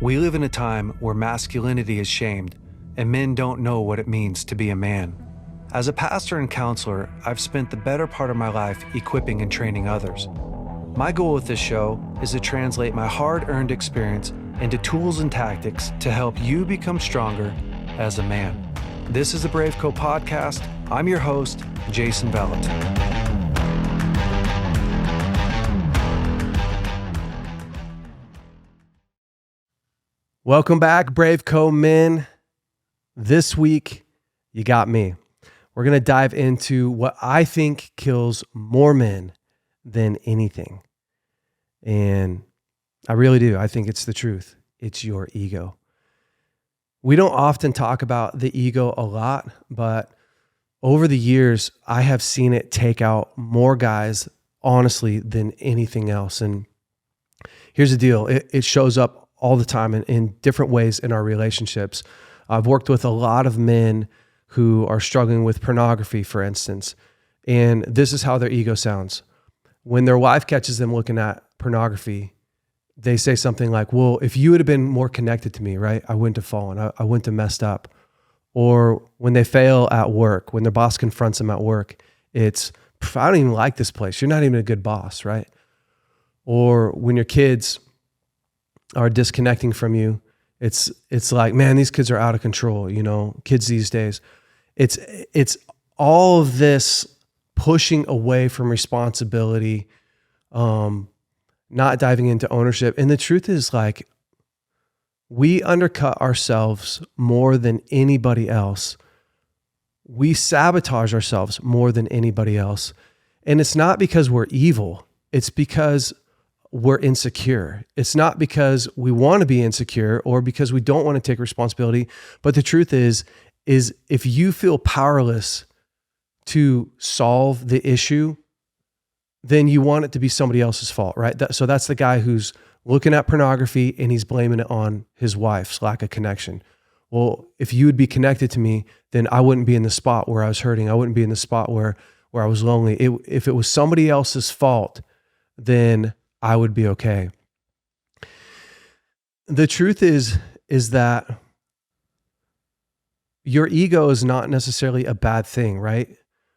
We live in a time where masculinity is shamed and men don't know what it means to be a man. As a pastor and counselor, I've spent the better part of my life equipping and training others. My goal with this show is to translate my hard-earned experience into tools and tactics to help you become stronger as a man. This is the BraveCo podcast. I'm your host, Jason Vallotton. Welcome back, BraveCo men. This week, you got me. We're going to dive into what I think kills more men than anything. And I really do. I think it's the truth. It's your ego. We don't often talk about the ego a lot, but over the years, I have seen it take out more guys, honestly, than anything else. And here's the deal. It shows up all the time in different ways in our relationships. I've worked with a lot of men who are struggling with pornography, for instance, and this is how their ego sounds. When their wife catches them looking at pornography, they say something like, well, if you would have been more connected to me, right, I wouldn't have fallen, I wouldn't have messed up. Or when they fail at work, when their boss confronts them at work, it's, I don't even like this place. You're not even a good boss, right? Or when your kids are disconnecting from you, it's like, man, these kids are out of control, kids these days. It's all of this pushing away from responsibility, not diving into ownership. And the truth is, like, we undercut ourselves more than anybody else. We sabotage ourselves more than anybody else. And it's not because we're evil. It's because we're insecure. It's not because we want to be insecure or because we don't want to take responsibility. But the truth is if you feel powerless to solve the issue, then you want it to be somebody else's fault, right? So that's the guy who's looking at pornography and he's blaming it on his wife's lack of connection. Well, if you would be connected to me, then I wouldn't be in the spot where I was hurting. I wouldn't be in the spot where I was lonely. If it was somebody else's fault, then I would be okay. The truth is that your ego is not necessarily a bad thing, right?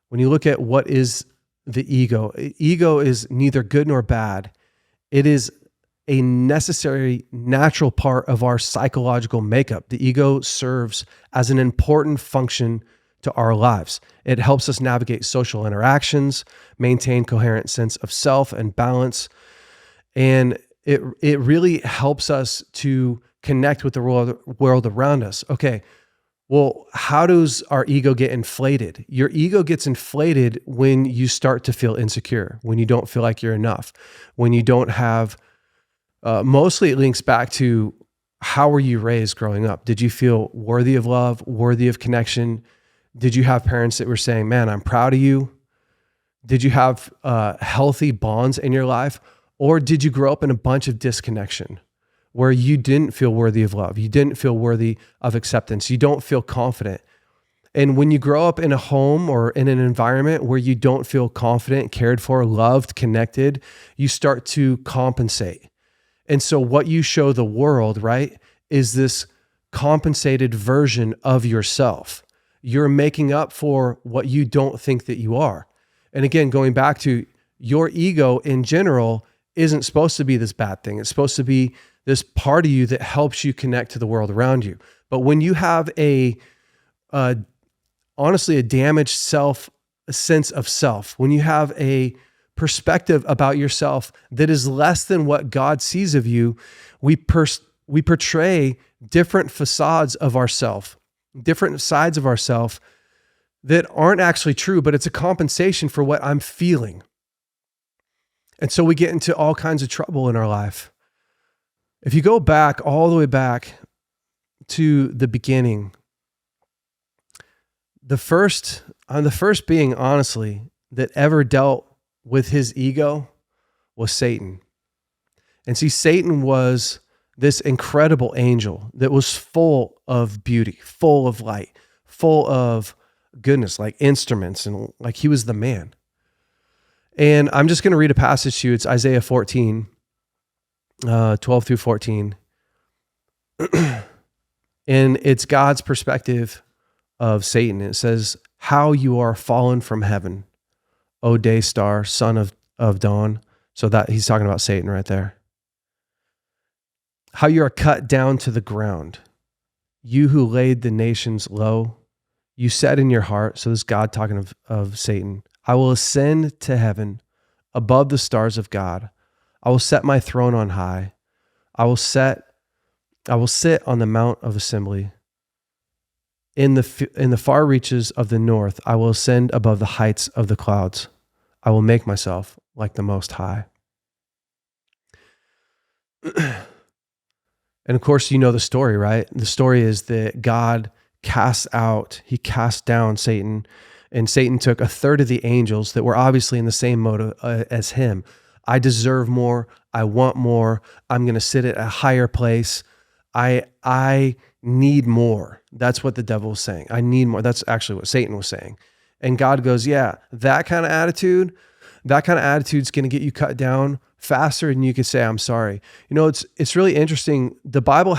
When you look at what is the ego is neither good nor bad. It is a necessary, natural part of our psychological makeup. The ego serves as an important function to our lives. It helps us navigate social interactions, maintain coherent sense of self and balance. And it really helps us to connect with the world around us. Okay, well, how does our ego get inflated? Your ego gets inflated when you start to feel insecure, when you don't feel like you're enough, when you don't have, mostly it links back to how were you raised growing up? Did you feel worthy of love, worthy of connection? Did you have parents that were saying, man, I'm proud of you? Did you have healthy bonds in your life? Or did you grow up in a bunch of disconnection where you didn't feel worthy of love? You didn't feel worthy of acceptance. You don't feel confident. And when you grow up in a home or in an environment where you don't feel confident, cared for, loved, connected, you start to compensate. And so what you show the world, right, is this compensated version of yourself. You're making up for what you don't think that you are. And again, going back to your ego in general isn't supposed to be this bad thing. It's supposed to be this part of you that helps you connect to the world around you. But when you have honestly, a damaged sense of self, when you have a perspective about yourself that is less than what God sees of you, we portray different facades of ourself, different sides of ourself that aren't actually true, but it's a compensation for what I'm feeling. And so we get into all kinds of trouble in our life. If you go back, all the way back to the beginning, the first being, honestly, that ever dealt with his ego was Satan. And see, Satan was this incredible angel that was full of beauty, full of light, full of goodness, like instruments, and like he was the man. And I'm just going to read a passage to you. It's Isaiah 14, 12 through 14. And it's God's perspective of Satan. It says, how you are fallen from heaven, O day star, son of dawn. So that he's talking about Satan right there. How you are cut down to the ground, you who laid the nations low. You said in your heart, so this is God talking of Satan, I will ascend to heaven above the stars of God. I will set my throne on high. I will sit on the mount of assembly. In the far reaches of the north, I will ascend above the heights of the clouds. I will make myself like the Most High. And of course, you know the story, right? The story is that God he cast down Satan, and Satan took a third of the angels that were obviously in the same mode as him. I deserve more. I want more. I'm going to sit at a higher place. I need more. That's what the devil was saying. I need more. That's actually what Satan was saying. And God goes, yeah, that kind of attitude is going to get you cut down faster than you could say, I'm sorry. You know, it's really interesting. The Bible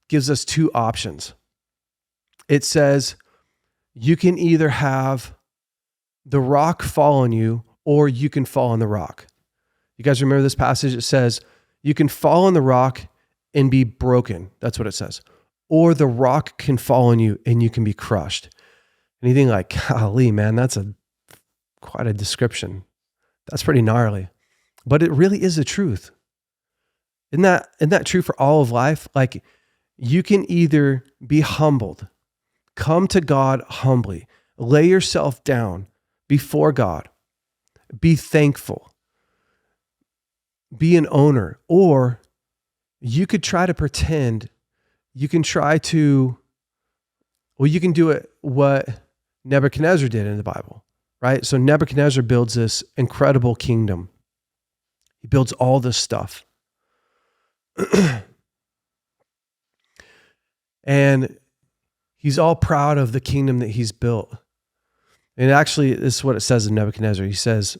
gives us two options. It says you can either have the rock fall on you or you can fall on the rock. You guys remember this passage? It says you can fall on the rock and be broken. That's what it says. Or the rock can fall on you and you can be crushed. And you think like, golly, man, that's quite a description. That's pretty gnarly. But it really is the truth. Isn't that true for all of life? Like, you can either be humbled, come to God humbly, lay yourself down before God, be thankful, be an owner, or you could try to pretend, you can do it what Nebuchadnezzar did in the Bible, right? So Nebuchadnezzar builds this incredible kingdom. He builds all this stuff. And he's all proud of the kingdom that he's built. And actually, this is what it says in Nebuchadnezzar. He says,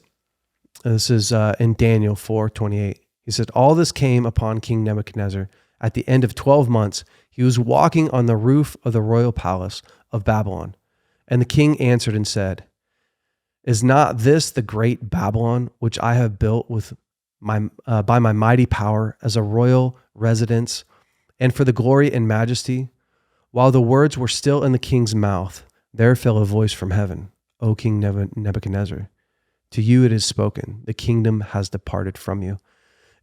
this is in Daniel 4:28. He said, all this came upon King Nebuchadnezzar at the end of 12 months. He was walking on the roof of the royal palace of Babylon. And the king answered and said, is not this the great Babylon, which I have built by my mighty power as a royal residence and for the glory and majesty? While the words were still in the king's mouth, there fell a voice from heaven, O King Nebuchadnezzar, to you it is spoken, the kingdom has departed from you.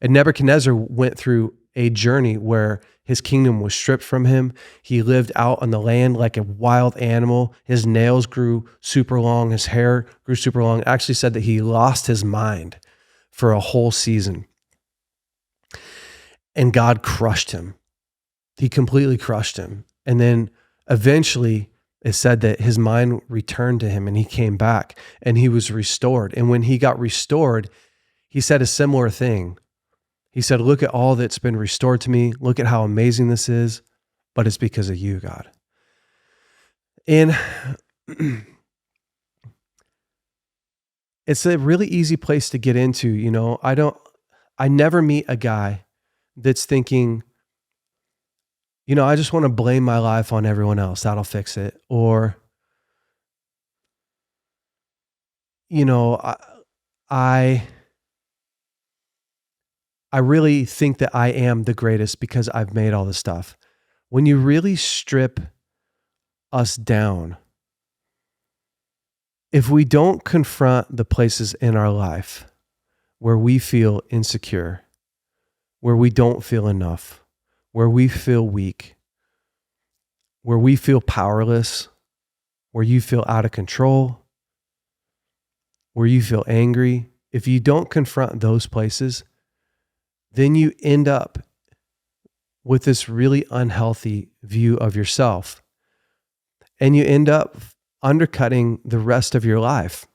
And Nebuchadnezzar went through a journey where his kingdom was stripped from him. He lived out on the land like a wild animal. His nails grew super long. His hair grew super long. It actually said that he lost his mind for a whole season. And God crushed him. He completely crushed him. And then eventually it said that his mind returned to him and he came back and he was restored. And when he got restored, he said a similar thing. He said, look at all that's been restored to me. Look at how amazing this is, but it's because of you, God. And it's a really easy place to get into. You know, I never meet a guy that's thinking, you know, I just want to blame my life on everyone else. That'll fix it. Or, you know, I really think that I am the greatest because I've made all this stuff. When you really strip us down, if we don't confront the places in our life where we feel insecure, where we don't feel enough, where we feel weak, where we feel powerless, where you feel out of control, where you feel angry, if you don't confront those places, then you end up with this really unhealthy view of yourself. And you end up undercutting the rest of your life.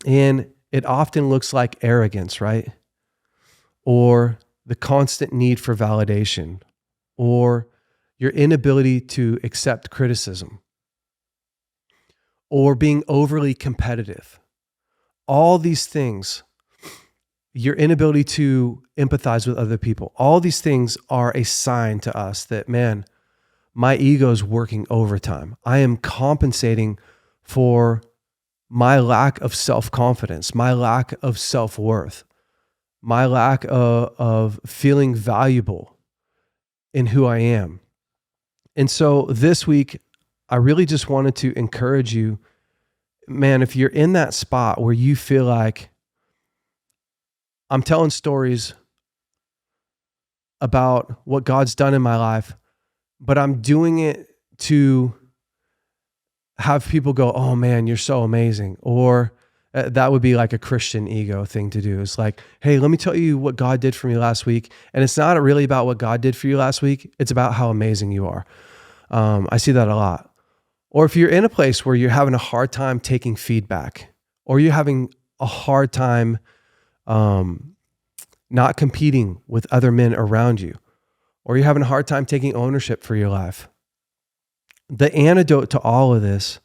And it often looks like arrogance, right? Or the constant need for validation, or your inability to accept criticism, or being overly competitive. All these things your inability to empathize with other people. All these things are a sign to us that, man, my ego is working overtime. I am compensating for my lack of self-confidence, my lack of self-worth, my lack of feeling valuable in who I am. And so this week, I really just wanted to encourage you, man, if you're in that spot where you feel like I'm telling stories about what God's done in my life, but I'm doing it to have people go, oh man, you're so amazing. Or that would be like a Christian ego thing to do. It's like, hey, let me tell you what God did for me last week. And it's not really about what God did for you last week. It's about how amazing you are. I see that a lot. Or if you're in a place where you're having a hard time taking feedback, or you're having a hard time not competing with other men around you, or you're having a hard time taking ownership for your life, the antidote to all of this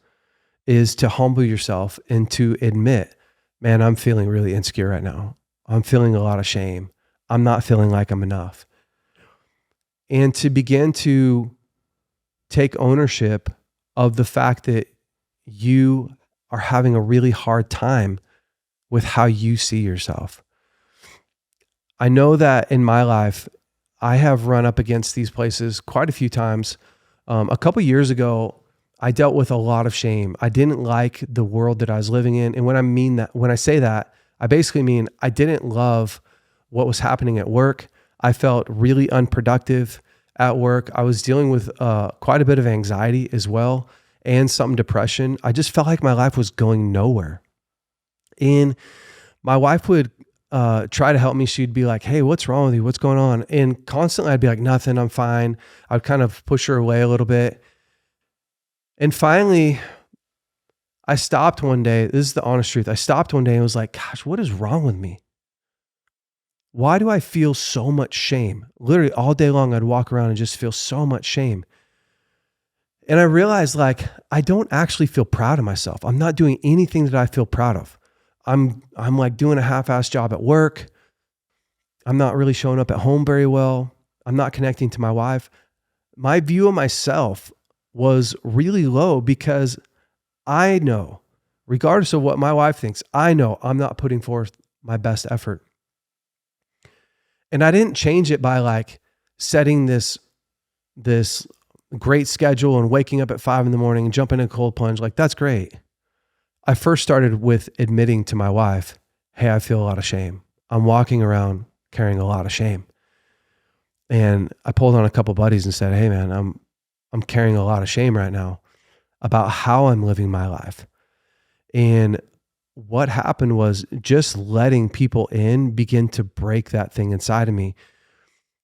is to humble yourself and to admit, man, I'm feeling really insecure right now. I'm feeling a lot of shame. I'm not feeling like I'm enough. And to begin to take ownership of the fact that you are having a really hard time with how you see yourself. I know that in my life, I have run up against these places quite a few times. A couple years ago, I dealt with a lot of shame. I didn't like the world that I was living in. And when I say that, I basically mean I didn't love what was happening at work. I felt really unproductive at work. I was dealing with quite a bit of anxiety as well, and some depression. I just felt like my life was going nowhere. And my wife would try to help me. She'd be like, hey, what's wrong with you? What's going on? And constantly I'd be like, nothing, I'm fine. I'd kind of push her away a little bit. And finally, I stopped one day. This is the honest truth. I stopped one day and was like, gosh, what is wrong with me? Why do I feel so much shame? Literally all day long, I'd walk around and just feel so much shame. And I realized, like, I don't actually feel proud of myself. I'm not doing anything that I feel proud of. I'm like doing a half-assed job at work. I'm not really showing up at home very well. I'm not connecting to my wife. My view of myself was really low because I know, regardless of what my wife thinks, I know I'm not putting forth my best effort. And I didn't change it by like setting this great schedule and waking up at 5 a.m. and jumping in a cold plunge. Like, that's great. I first started with admitting to my wife, hey, I feel a lot of shame. I'm walking around carrying a lot of shame. And I pulled on a couple buddies and said, hey man, I'm carrying a lot of shame right now about how I'm living my life. And what happened was just letting people in begin to break that thing inside of me.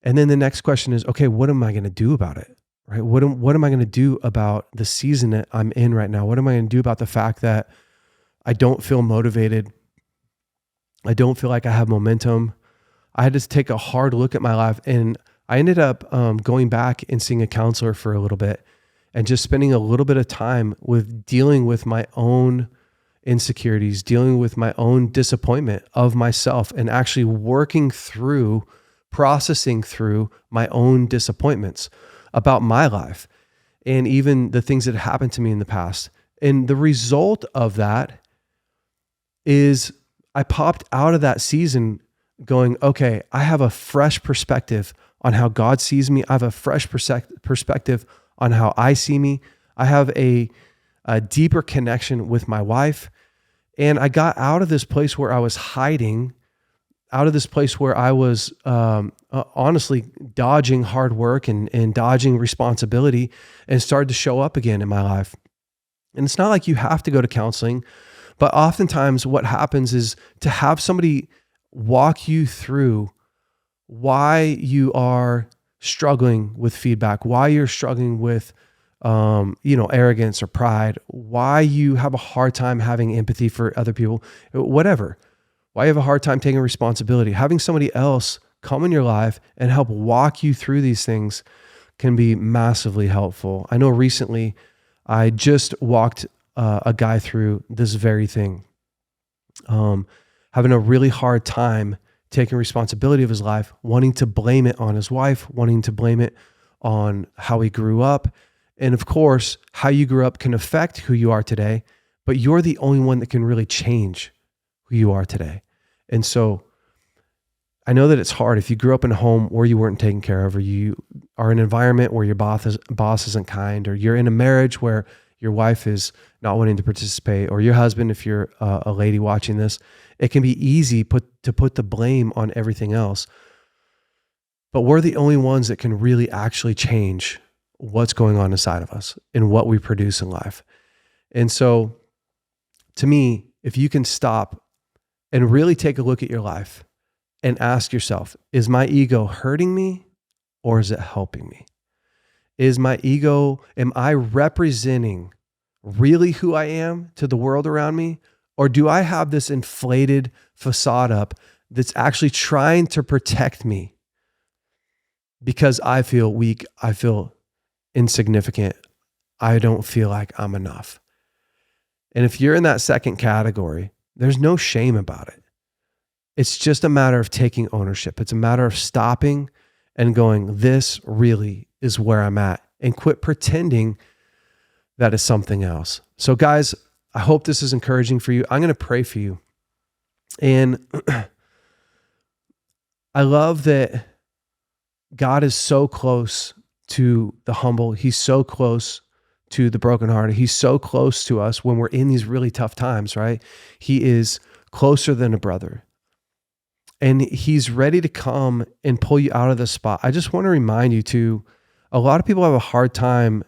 And then the next question is, okay, what am I going to do about it? Right? What am I going to do about the season that I'm in right now? What am I going to do about the fact that I don't feel motivated? I don't feel like I have momentum. I had to take a hard look at my life, and I ended up going back and seeing a counselor for a little bit and just spending a little bit of time with dealing with my own insecurities, dealing with my own disappointment of myself, and actually processing through my own disappointments about my life and even the things that happened to me in the past. And the result of that is I popped out of that season going, okay, I have a fresh perspective on how God sees me. I have a fresh perspective on how I see me. I have a deeper connection with my wife. And I got out of this place where I was hiding, out of this place where I was honestly dodging hard work and dodging responsibility, and started to show up again in my life. And it's not like you have to go to counseling, but oftentimes what happens is to have somebody walk you through why you are struggling with feedback, why you're struggling with arrogance or pride, why you have a hard time having empathy for other people, whatever, why you have a hard time taking responsibility. Having somebody else come in your life and help walk you through these things can be massively helpful. I know recently I just walked a guy through this very thing, having a really hard time taking responsibility of his life, wanting to blame it on his wife, wanting to blame it on how he grew up. And of course, how you grew up can affect who you are today, but you're the only one that can really change who you are today. And so I know that it's hard if you grew up in a home where you weren't taken care of, or you are in an environment where your boss isn't kind, or you're in a marriage where your wife is not wanting to participate, or your husband, if you're a lady watching this. It can be easy to put the blame on everything else. But we're the only ones that can really actually change what's going on inside of us and what we produce in life. And so to me, if you can stop and really take a look at your life and ask yourself, is my ego hurting me or is it helping me? Is my ego, am I representing really who I am to the world around me? Or do I have this inflated facade up that's actually trying to protect me because I feel weak, I feel insignificant, I don't feel like I'm enough? And if you're in that second category, there's no shame about it. It's just a matter of taking ownership. It's a matter of stopping and going, this really is where I'm at, and quit pretending that it's something else. So guys, I hope this is encouraging for you. I'm going to pray for you. And I love that God is so close to the humble. He's so close to the brokenhearted. He's so close to us when we're in these really tough times, right? He is closer than a brother. And he's ready to come and pull you out of the spot. I just want to remind you too, a lot of people have a hard time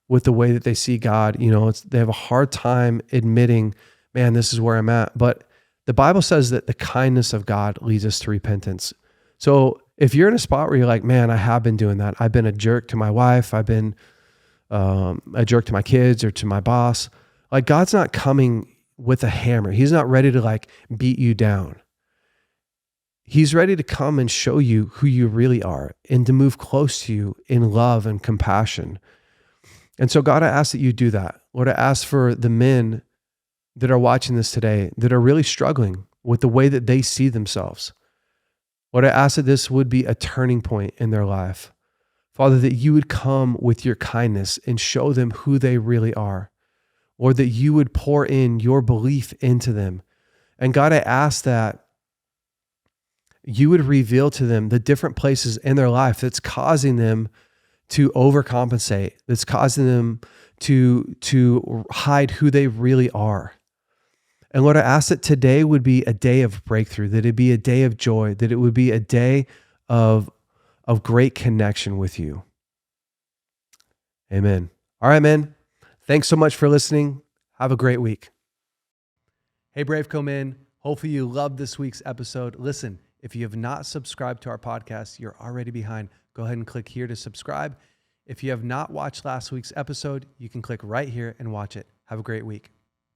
with the way that they see God. They have a hard time admitting, man, this is where I'm at. But the Bible says that the kindness of God leads us to repentance. So if you're in a spot where you're like, man, I have been doing that. I've been a jerk to my wife. I've been a jerk to my kids or to my boss. Like, God's not coming with a hammer. He's not ready to beat you down. He's ready to come and show you who you really are and to move close to you in love and compassion. And so God, I ask that you do that. Lord, I ask for the men that are watching this today that are really struggling with the way that they see themselves. Lord, I ask that this would be a turning point in their life. Father, that you would come with your kindness and show them who they really are. Or that you would pour in your belief into them. And God, I ask that you would reveal to them the different places in their life that's causing them to overcompensate, that's causing them to hide who they really are. And Lord, I ask that today would be a day of breakthrough, that it be a day of joy, that it would be a day of great connection with you. Amen. All right, man. Thanks so much for listening. Have a great week. Hey, BraveCo men. Hopefully you loved this week's episode. Listen, if you have not subscribed to our podcast, you're already behind. Go ahead and click here to subscribe. If you have not watched last week's episode, you can click right here and watch it. Have a great week.